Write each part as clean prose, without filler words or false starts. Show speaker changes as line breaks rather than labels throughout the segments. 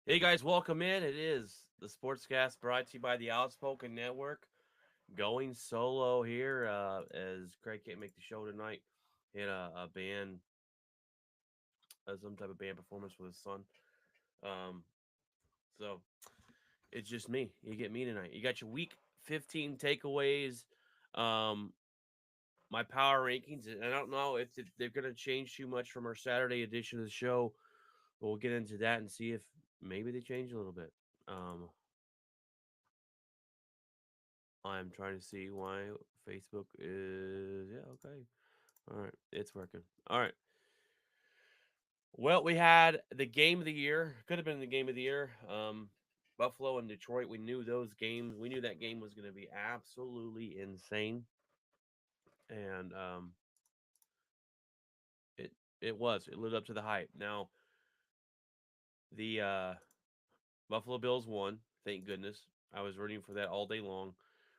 Hey guys, welcome in. It is the Sportscast brought to you by the Outspoken Network. Going solo here as Craig can't make the show tonight. He had a band, some type of band performance with his son. Um, so it's just me. You get me tonight. You got your week 15 takeaways. Um, my power rankings. And I don't know if they're going to change too much from our Saturday edition of the show, but we'll get into that and see if maybe they change a little bit. Um, I'm trying to see why Facebook is. Yeah, okay. All right. It's working. All right. Well, we had the game of the year. Could have been the game of the year. Buffalo and Detroit. We knew those games. We knew that game was going to be absolutely insane. And it it was. It lived up to the hype. Now, the Buffalo Bills won. Thank goodness. I was rooting for that all day long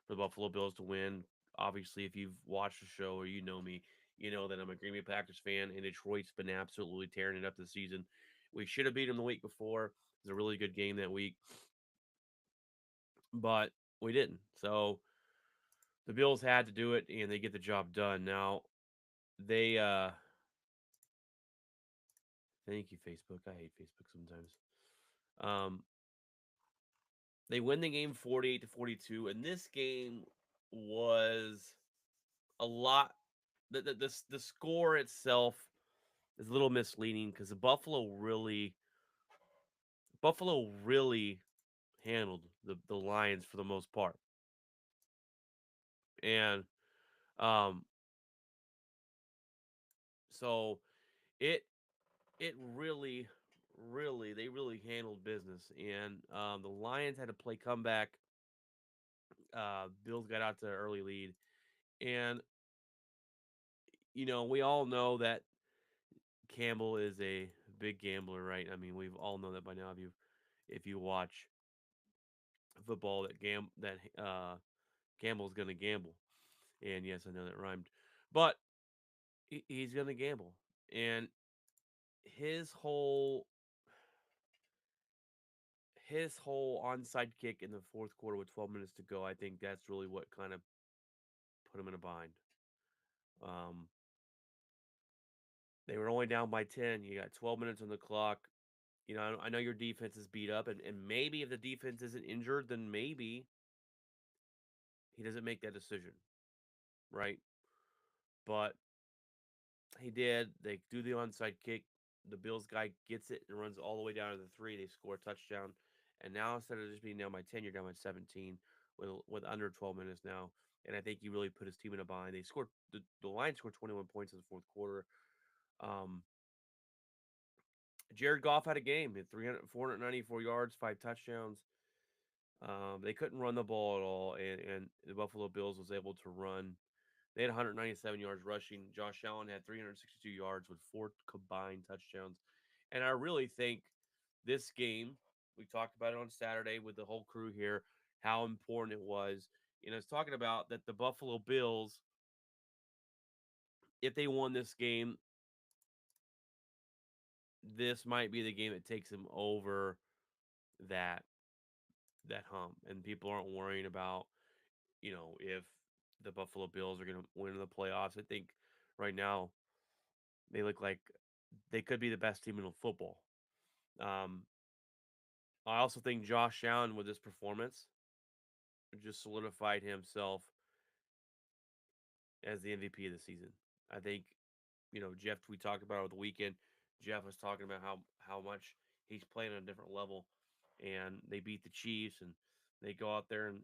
for the Buffalo Bills to win. Obviously, if you've watched the show or you know me, you know that I'm a Green Bay Packers fan, and Detroit's been absolutely tearing it up this season. We should have beat them the week before. It was a really good game that week, but we didn't. So the Bills had to do it, and they get the job done. Now they thank you, Facebook. I hate Facebook sometimes. Um, they win the game 48-42, and this game was a lot. The score itself is a little misleading because the Buffalo really handled the Lions for the most part, and um, so it it really they really handled business, and the Lions had to play comeback. Bills got out to an early lead, and we all know that Campbell is a big gambler, right? I mean, we've all known that by now. If you watch football, that Campbell's going to gamble, and yes, I know that rhymed, but he's going to gamble, and his whole his whole onside kick in the fourth quarter with 12 minutes to go, I think that's really what kind of put him in a bind. Um, they were only down by 10. You got 12 minutes on the clock. I know your defense is beat up, and maybe if the defense isn't injured, then maybe he doesn't make that decision, right? But he did. They do the onside kick. The Bills guy gets it and runs all the way down to the three. They score a touchdown, and now instead of just being down by 10, you're down by 17 with under 12 minutes now. And I think he really put his team in a bind. The Lions scored 21 points in the fourth quarter. Um, Jared Goff had a game. He had 494 yards, 5 touchdowns. They couldn't run the ball at all, and the Buffalo Bills was able to run. They had 197 yards rushing. Josh Allen had 362 yards with 4 combined touchdowns. And I really think this game, we talked about it on Saturday with the whole crew here, how important it was. It's talking about that the Buffalo Bills, if they won this game, this might be the game that takes them over that that hump. And people aren't worrying about, if the Buffalo Bills are going to win the playoffs. I think right now they look like they could be the best team in football. Um, I also think Josh Allen with this performance just solidified himself as the MVP of the season. I think, Jeff, we talked about it over the weekend. Jeff was talking about how much he's playing on a different level, and they beat the Chiefs, and they go out there and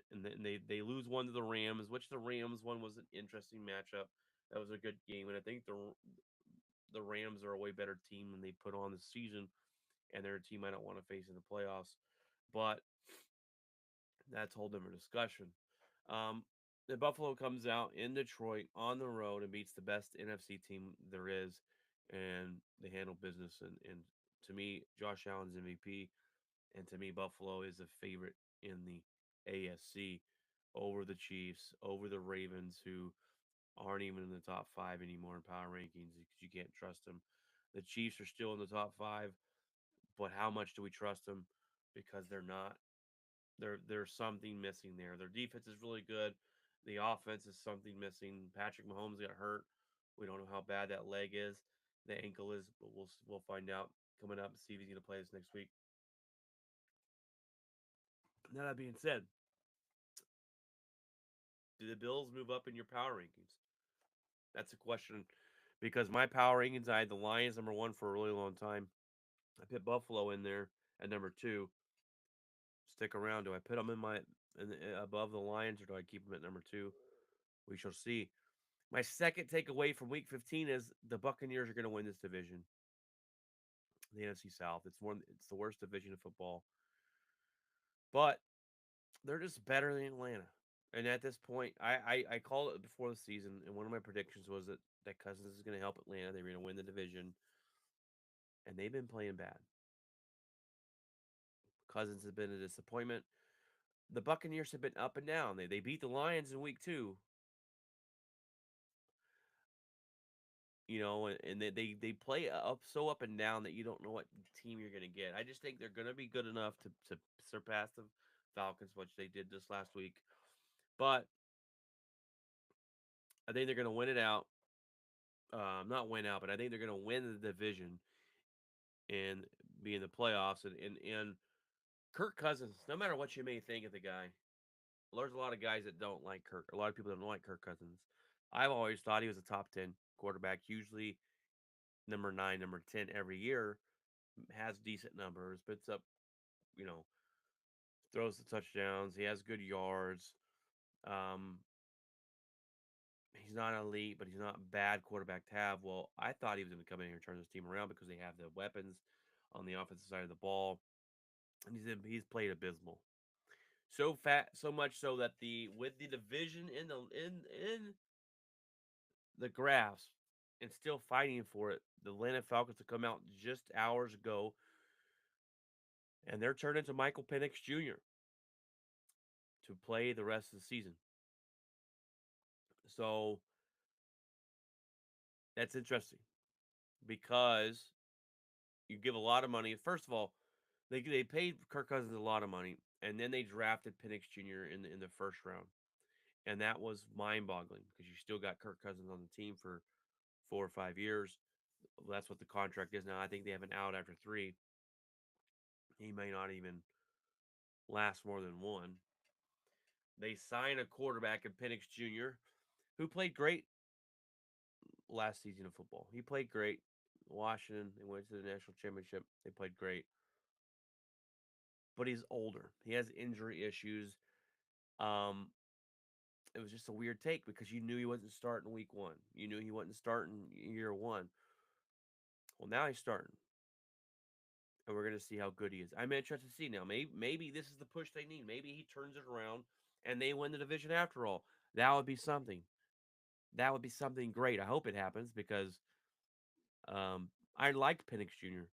they lose one to the Rams, which the Rams one was an interesting matchup. That was a good game, and I think the Rams are a way better team than they put on this season, and they're a team I don't want to face in the playoffs. But that's a whole different discussion. Um, the Buffalo comes out in Detroit on the road and beats the best NFC team there is, and they handle business. And to me, Josh Allen's MVP, and to me, Buffalo is a favorite in the AFC over the Chiefs, over the Ravens, who aren't even in the top five anymore in power rankings because you can't trust them. The Chiefs are still in the top five, but how much do we trust them? because they're not. There's something missing there. Their defense is really good. The offense is something missing. Patrick Mahomes got hurt. We don't know how bad that leg is, the ankle is, but we'll find out coming up and see if he's going to play this next week. Now that being said, do the Bills move up in your power rankings? That's a question because my power rankings, I had the Lions number one for a really long time. I put Buffalo in there at number two. Stick around. Do I put them above the Lions or do I keep them at number two? We shall see. My second takeaway from Week 15 is the Buccaneers are going to win this division, the NFC South. It's the worst division of football, but they're just better than Atlanta. And at this point, I called it before the season, and one of my predictions was that Cousins is going to help Atlanta. They're going to win the division, and they've been playing bad. Cousins has been a disappointment. The Buccaneers have been up and down. They beat the Lions in Week 2, and they play up and down that you don't know what team you're going to get. I just think they're going to be good enough to surpass the Falcons, which they did this last week. But I think they're going to win it out. Not win out, but I think they're going to win the division and be in the playoffs. And Kirk Cousins, no matter what you may think of the guy, there's a lot of guys that don't like Kirk. A lot of people don't like Kirk Cousins. I've always thought he was a top 10 quarterback, usually number 9, number 10 every year. Has decent numbers, puts up, you know, throws the touchdowns. He has good yards. Um, he's not elite, but he's not a bad quarterback to have. Well, I thought he was going to come in here and turn this team around because they have the weapons on the offensive side of the ball, and he's played abysmal. So much so that the with the division in the graphs and still fighting for it, the Atlanta Falcons have come out just hours ago, and they're turning to Michael Penix Jr. to play the rest of the season. So that's interesting because you give a lot of money. First of all, they paid Kirk Cousins a lot of money, and then they drafted Penix Jr. in the first round, and that was mind boggling because you still got Kirk Cousins on the team for 4 or 5 years. Well, that's what the contract is now. I think they have an out after three. He may not even last more than one. They sign a quarterback in Penix Jr., who played great last season of football. He played great. Washington, they went to the national championship. They played great. But he's older. He has injury issues. Um, it was just a weird take because you knew he wasn't starting week one. You knew he wasn't starting year one. Well, now he's starting, and we're gonna see how good he is. I'm interested to see now. Maybe this is the push they need. Maybe he turns it around and they win the division after all. That would be something. That would be something great. I hope it happens because I like Penix Jr.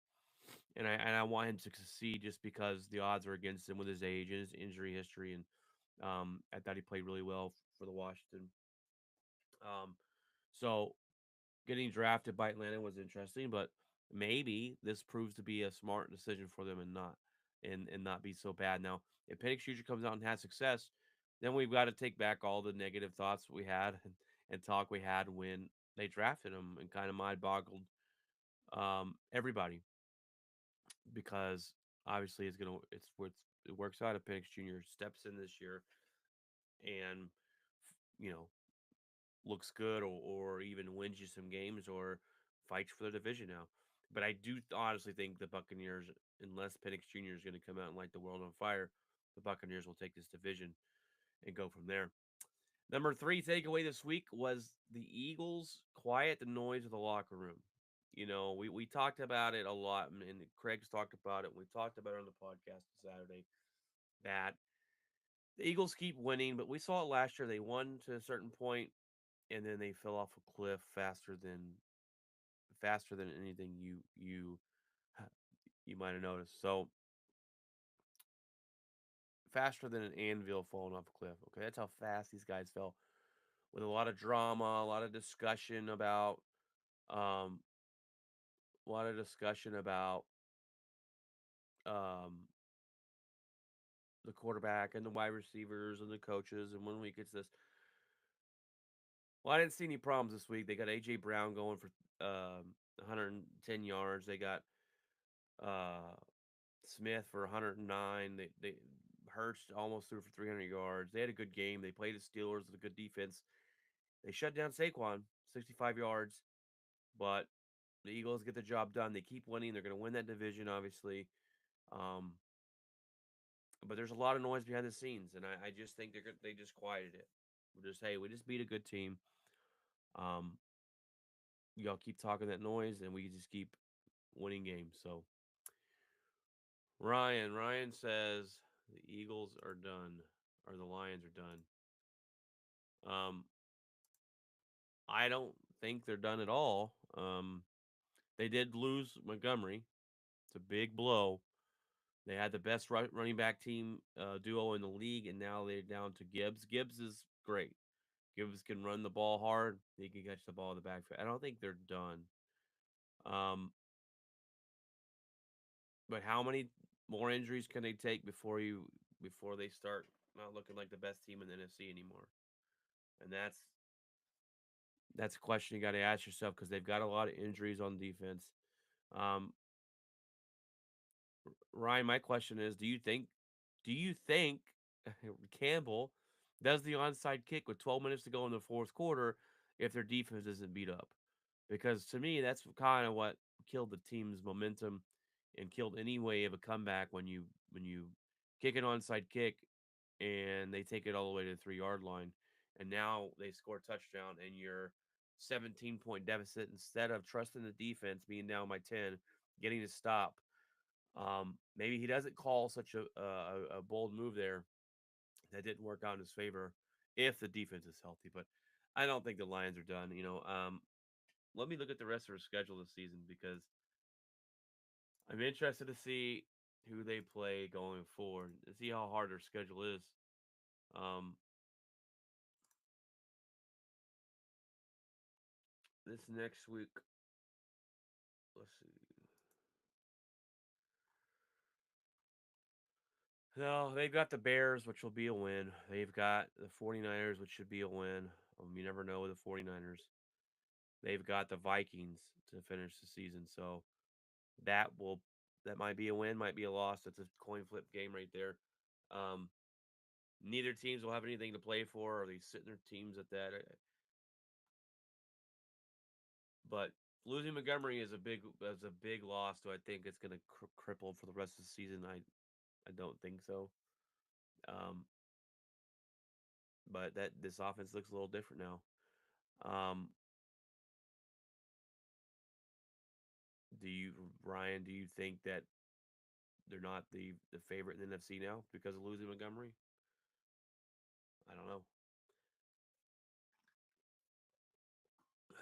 and I want him to succeed just because the odds are against him with his age and his injury history. And I thought he played really well for the Washington. Um, so getting drafted by Atlanta was interesting, but maybe this proves to be a smart decision for them and not be so bad. Now, if Penix Jr. comes out and has success, then we've got to take back all the negative thoughts we had and talk we had when they drafted him and kind of mind boggled everybody because obviously it works out if Penix Jr. steps in this year and you know looks good or even wins you some games or fights for the division now. But I do honestly think the Buccaneers, unless Penix Jr. is going to come out and light the world on fire, the Buccaneers will take this division and go from there. Number three takeaway this week was the Eagles quiet the noise of the locker room. We talked about it a lot, and Craig's talked about it. We talked about it on the podcast Saturday that the Eagles keep winning, but we saw it last year. They won to a certain point, and then they fell off a cliff faster than anything you might have noticed. So faster than an anvil falling off a cliff. Okay, that's how fast these guys fell. With a lot of drama, um, a lot of discussion about um the quarterback and the wide receivers and the coaches. And when we get to this, well, I didn't see any problems this week. They got AJ Brown going for 110 yards. They got uh, Smith for 109. They Hurts almost threw for 300 yards. They had a good game. They played the Steelers with a good defense. They shut down Saquon, 65 yards, but the Eagles get the job done. They keep winning. They're going to win that division, obviously. Um, but there's a lot of noise behind the scenes, and I just think they just quieted it. We're just, hey, we just beat a good team. Um, y'all keep talking that noise, and we just keep winning games. So Ryan says the Eagles are done, or the Lions are done. I don't think they're done at all. They did lose Montgomery. It's a big blow. They had the best running back team duo in the league, and now they're down to Gibbs. Gibbs is great. Gibbs can run the ball hard. He can catch the ball in the backfield. I don't think they're done. Um, but how many more injuries can they take before they start not looking like the best team in the NFC anymore? And that's a question you got to ask yourself because they've got a lot of injuries on defense. Um, Ryan, my question is: Do you think Campbell does the onside kick with 12 minutes to go in the fourth quarter if their defense isn't beat up? Because to me, that's kind of what killed the team's momentum and killed any way of a comeback when you kick an onside kick and they take it all the way to the 3 yard line, and now they score a touchdown and you're 17-point deficit instead of trusting the defense being down by 10, getting a stop. Maybe he doesn't call such a bold move there that didn't work out in his favor if the defense is healthy. But I don't think the Lions are done. Let me look at the rest of their schedule this season because I'm interested to see who they play going forward and see how hard their schedule is. Um, this next week, let's see. No, they've got the Bears, which will be a win. They've got the 49ers, which should be a win. You never know with the 49ers. They've got the Vikings to finish the season. So that will that might be a win, might be a loss. That's a coin flip game right there. Um, Neither teams will have anything to play for, or they sit in their teams at that. But losing Montgomery is a big loss. Do I think it's going to cripple for the rest of the season? I don't think so. Um, but that this offense looks a little different now. Um, do you Ryan? Do you think that they're not the favorite in the NFC now because of losing Montgomery? I don't know.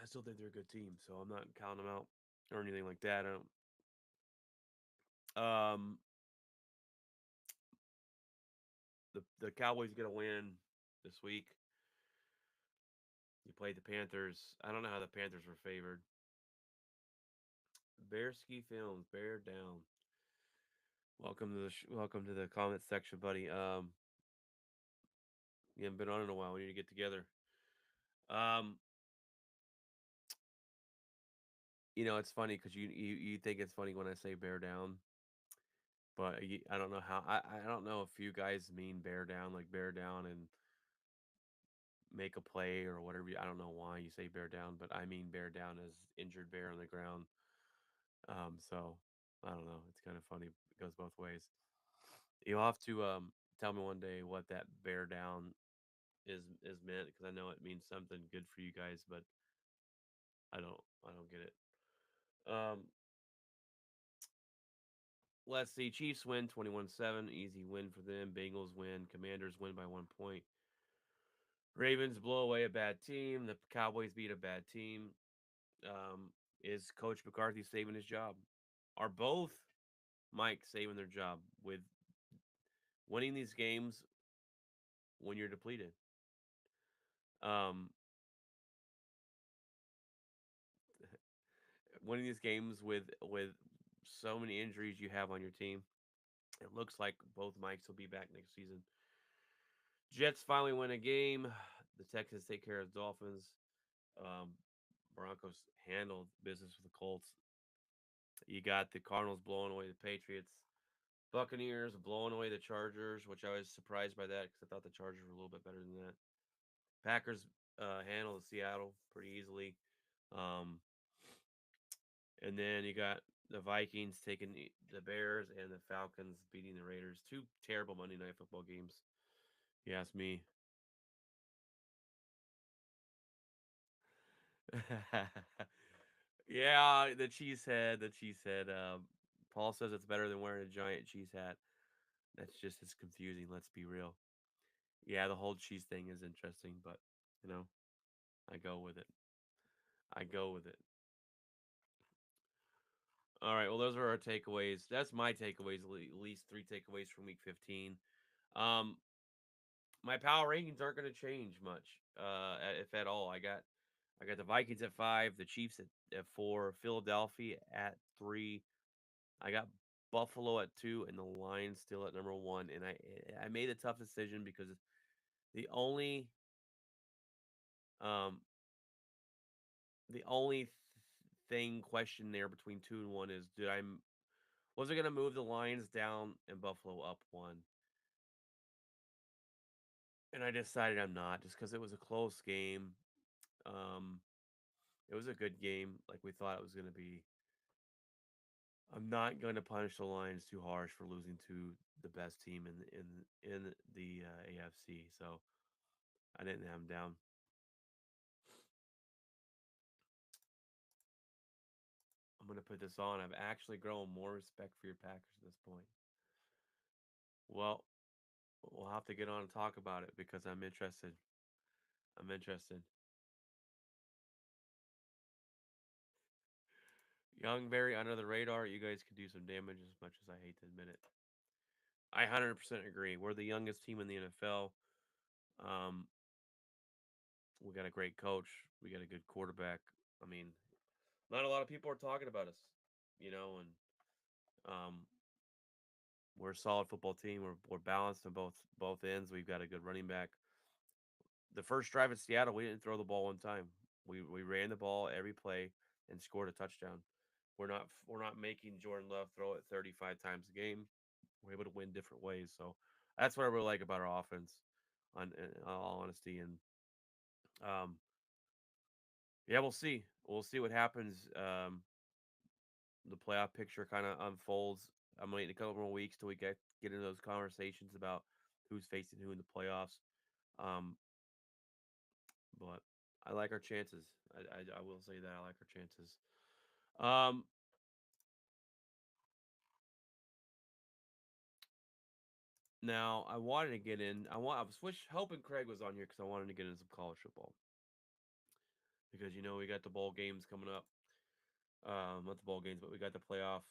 I still think they're a good team, so I'm not counting them out or anything like that. I don't. The Cowboys get a win this week. You played the Panthers. I don't know how the Panthers were favored. Bearski Films, bear down. Welcome to the comment section, buddy. You haven't been on in a while. We need to get together. Um, it's funny because you think it's funny when I say bear down, but I don't know how. I don't know if you guys mean bear down, like bear down and make a play or whatever. I don't know why you say bear down, but I mean bear down as injured bear on the ground. So I don't know. It's kind of funny. It goes both ways. You'll have to tell me one day what that bear down is meant because I know it means something good for you guys, but I don't get it. Um, let's see. Chiefs win 21-7. Easy win for them. Bengals win. Commanders win by 1 point. Ravens blow away a bad team. The Cowboys beat a bad team. Is Coach McCarthy saving his job? Are both Mike saving their job with winning these games when you're depleted? Um, Winning these games with so many injuries you have on your team. It looks like both Mikes will be back next season. Jets finally win a game. The Texans take care of the Dolphins. Um, Broncos handled business with the Colts. You got the Cardinals blowing away the Patriots. Buccaneers blowing away the Chargers, which I was surprised by that because I thought the Chargers were a little bit better than that. Packers handled Seattle pretty easily. Um, and then you got the Vikings taking the Bears and the Falcons beating the Raiders. Two terrible Monday Night Football games. You ask me. Yeah, the cheese head, the cheese head. Paul says it's better than wearing a giant cheese hat. That's just as confusing. Let's be real. Yeah, the whole cheese thing is interesting, but you know, I go with it. I go with it. All right. Well, those are our takeaways. That's my takeaways. At least three takeaways from Week 15. Um, my power rankings aren't going to change much, if at all. I got the Vikings at 5, the Chiefs at 4, Philadelphia at 3. I got Buffalo at 2, and the Lions still at number 1. And I made a tough decision because the only um the only thing question there between 2 and 1 is did I was I going to move the Lions down and Buffalo up 1? And I decided I'm not just because it was a close game. Um, it was a good game, like we thought it was going to be. I'm not going to punish the Lions too harsh for losing to the best team in the AFC. So I didn't have them down. I'm going to put this on. I've actually grown more respect for your Packers at this point. Well, we'll have to get on and talk about it because I'm interested. I'm interested. Young, very under the radar. You guys could do some damage as much as I hate to admit it. I 100% agree. We're the youngest team in the NFL. Um, we got a great coach. We got a good quarterback. I mean, not a lot of people are talking about us, and we're a solid football team. We're balanced on both ends. We've got a good running back. The first drive in Seattle, we didn't throw the ball one time. We ran the ball every play and scored a touchdown. We're not making Jordan Love throw it 35 times a game. We're able to win different ways. So that's what I really like about our offense, in all honesty. And um, yeah, we'll see. We'll see what happens. The playoff picture kind of unfolds. I'm waiting a couple more weeks till we get into those conversations about who's facing who in the playoffs. Um, but I like our chances. I will say that I like our chances. Um, Now I wanted to get in. I was hoping Craig was on here because I wanted to get into some college football because we got the bowl games coming up. Not the bowl games, but we got the playoff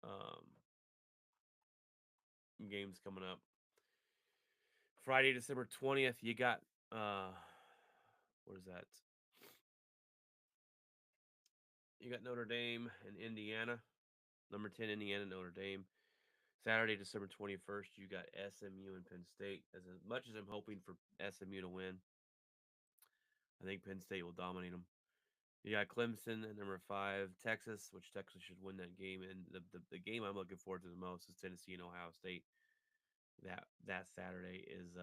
um, games coming up. Friday, December 20th. You got what is that? You got Notre Dame and Indiana. Number 10, Indiana, Notre Dame. Saturday, December 21st, you got SMU and Penn State. As much as I'm hoping for SMU to win, I think Penn State will dominate them. You got Clemson at number 5, Texas, which Texas should win that game. And the game I'm looking forward to the most is Tennessee and Ohio State. That Saturday is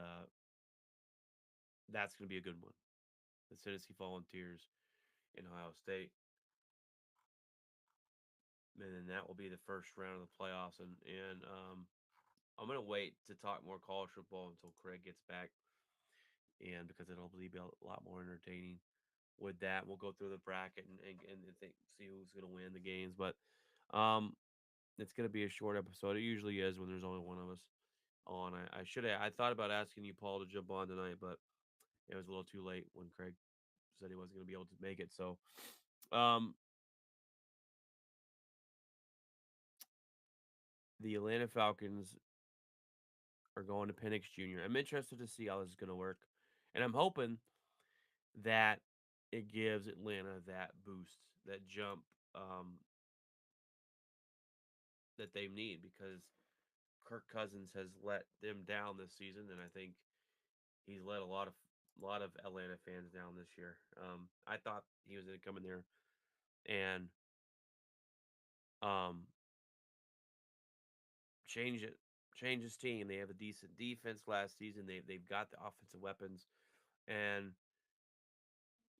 that's going to be a good one. The Tennessee Volunteers in Ohio State, and then that will be the first round of the playoffs. And I'm gonna wait to talk more college football until Craig gets back, and because it'll be a lot more entertaining. With that, we'll go through the bracket and see who's gonna win the games. But um, it's gonna be a short episode. It usually is when there's only one of us on. I should have. I thought about asking you, Paul, to jump on tonight, but it was a little too late when Craig said he wasn't gonna be able to make it. So, um, the Atlanta Falcons are going to Penix Jr. I'm interested to see how this is gonna work, and I'm hoping that it gives Atlanta that boost, that jump, that they need because Kirk Cousins has let them down this season, and I think he's let a lot of Atlanta fans down this year. I thought he was going to come in there and um, change it, change his team. They have a decent defense last season. They've got the offensive weapons, and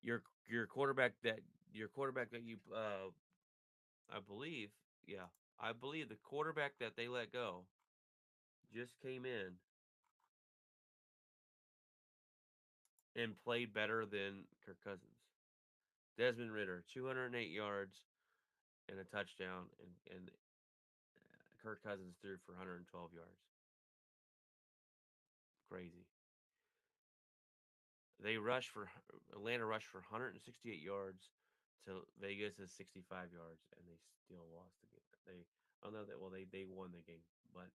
your your quarterback that your quarterback that you I believe, yeah, I believe the quarterback that they let go just came in and played better than Kirk Cousins. Desmond Ritter, 208 yards and a touchdown, and Kirk Cousins threw for 112 yards. Crazy. They rushed for Atlanta rushed for 168 yards to Vegas' 65 yards, and they still lost the game. Oh no, they won the game, but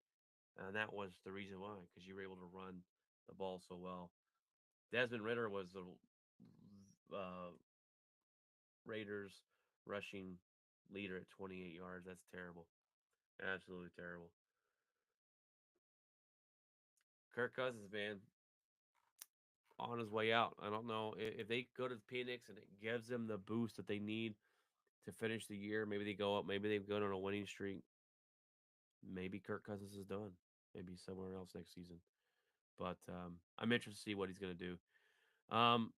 that was the reason why, because you were able to run the ball so well. Desmond Ritter was the Raiders rushing leader at 28 yards. That's terrible, absolutely terrible. Kirk Cousins, man, on his way out. I don't know if they go to Phoenix and it gives them the boost that they need to finish the year. Maybe they go up. Maybe they've gone on a winning streak. Maybe Kirk Cousins is done. Maybe somewhere else next season. But I'm interested to see what he's going to do. Um,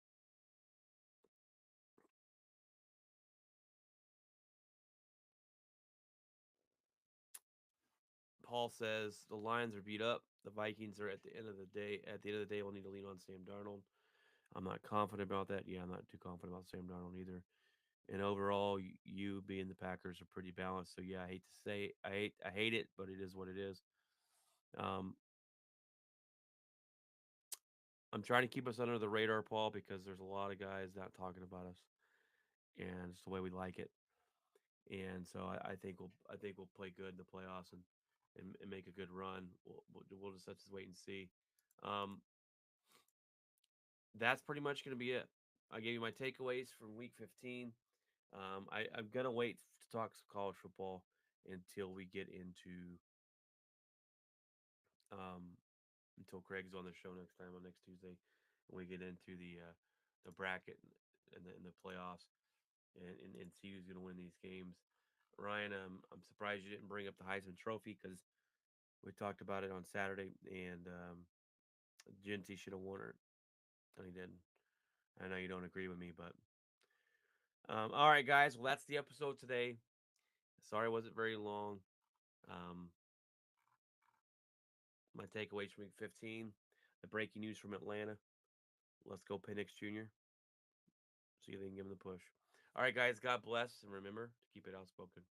Paul says the Lions are beat up. The Vikings are at the end of the day. At the end of the day, we'll need to lean on Sam Darnold. I'm not confident about that. Yeah, I'm not too confident about Sam Darnold either. And overall, you being the Packers are pretty balanced. So yeah, I hate to say I hate it, but it is what it is. Um, I'm trying to keep us under the radar, Paul, because there's a lot of guys not talking about us, and it's the way we like it. And so I think we'll play good in the playoffs and make a good run. We'll just have to wait and see. Um, that's pretty much going to be it. I gave you my takeaways from Week 15. I'm gonna wait to talk college football until we get into um, until Craig's on the show next time on next Tuesday, and we get into the bracket and the playoffs and see who's going to win these games. Ryan, I'm surprised you didn't bring up the Heisman Trophy because we talked about it on Saturday, and Genty should have won it, and he didn't. I know you don't agree with me, but all right, guys. Well, that's the episode today. Sorry, it wasn't very long. Um, my takeaways from Week 15, the breaking news from Atlanta. Let's go, Penix Jr. See if they can give him the push. All right, guys. God bless, and remember to keep it outspoken.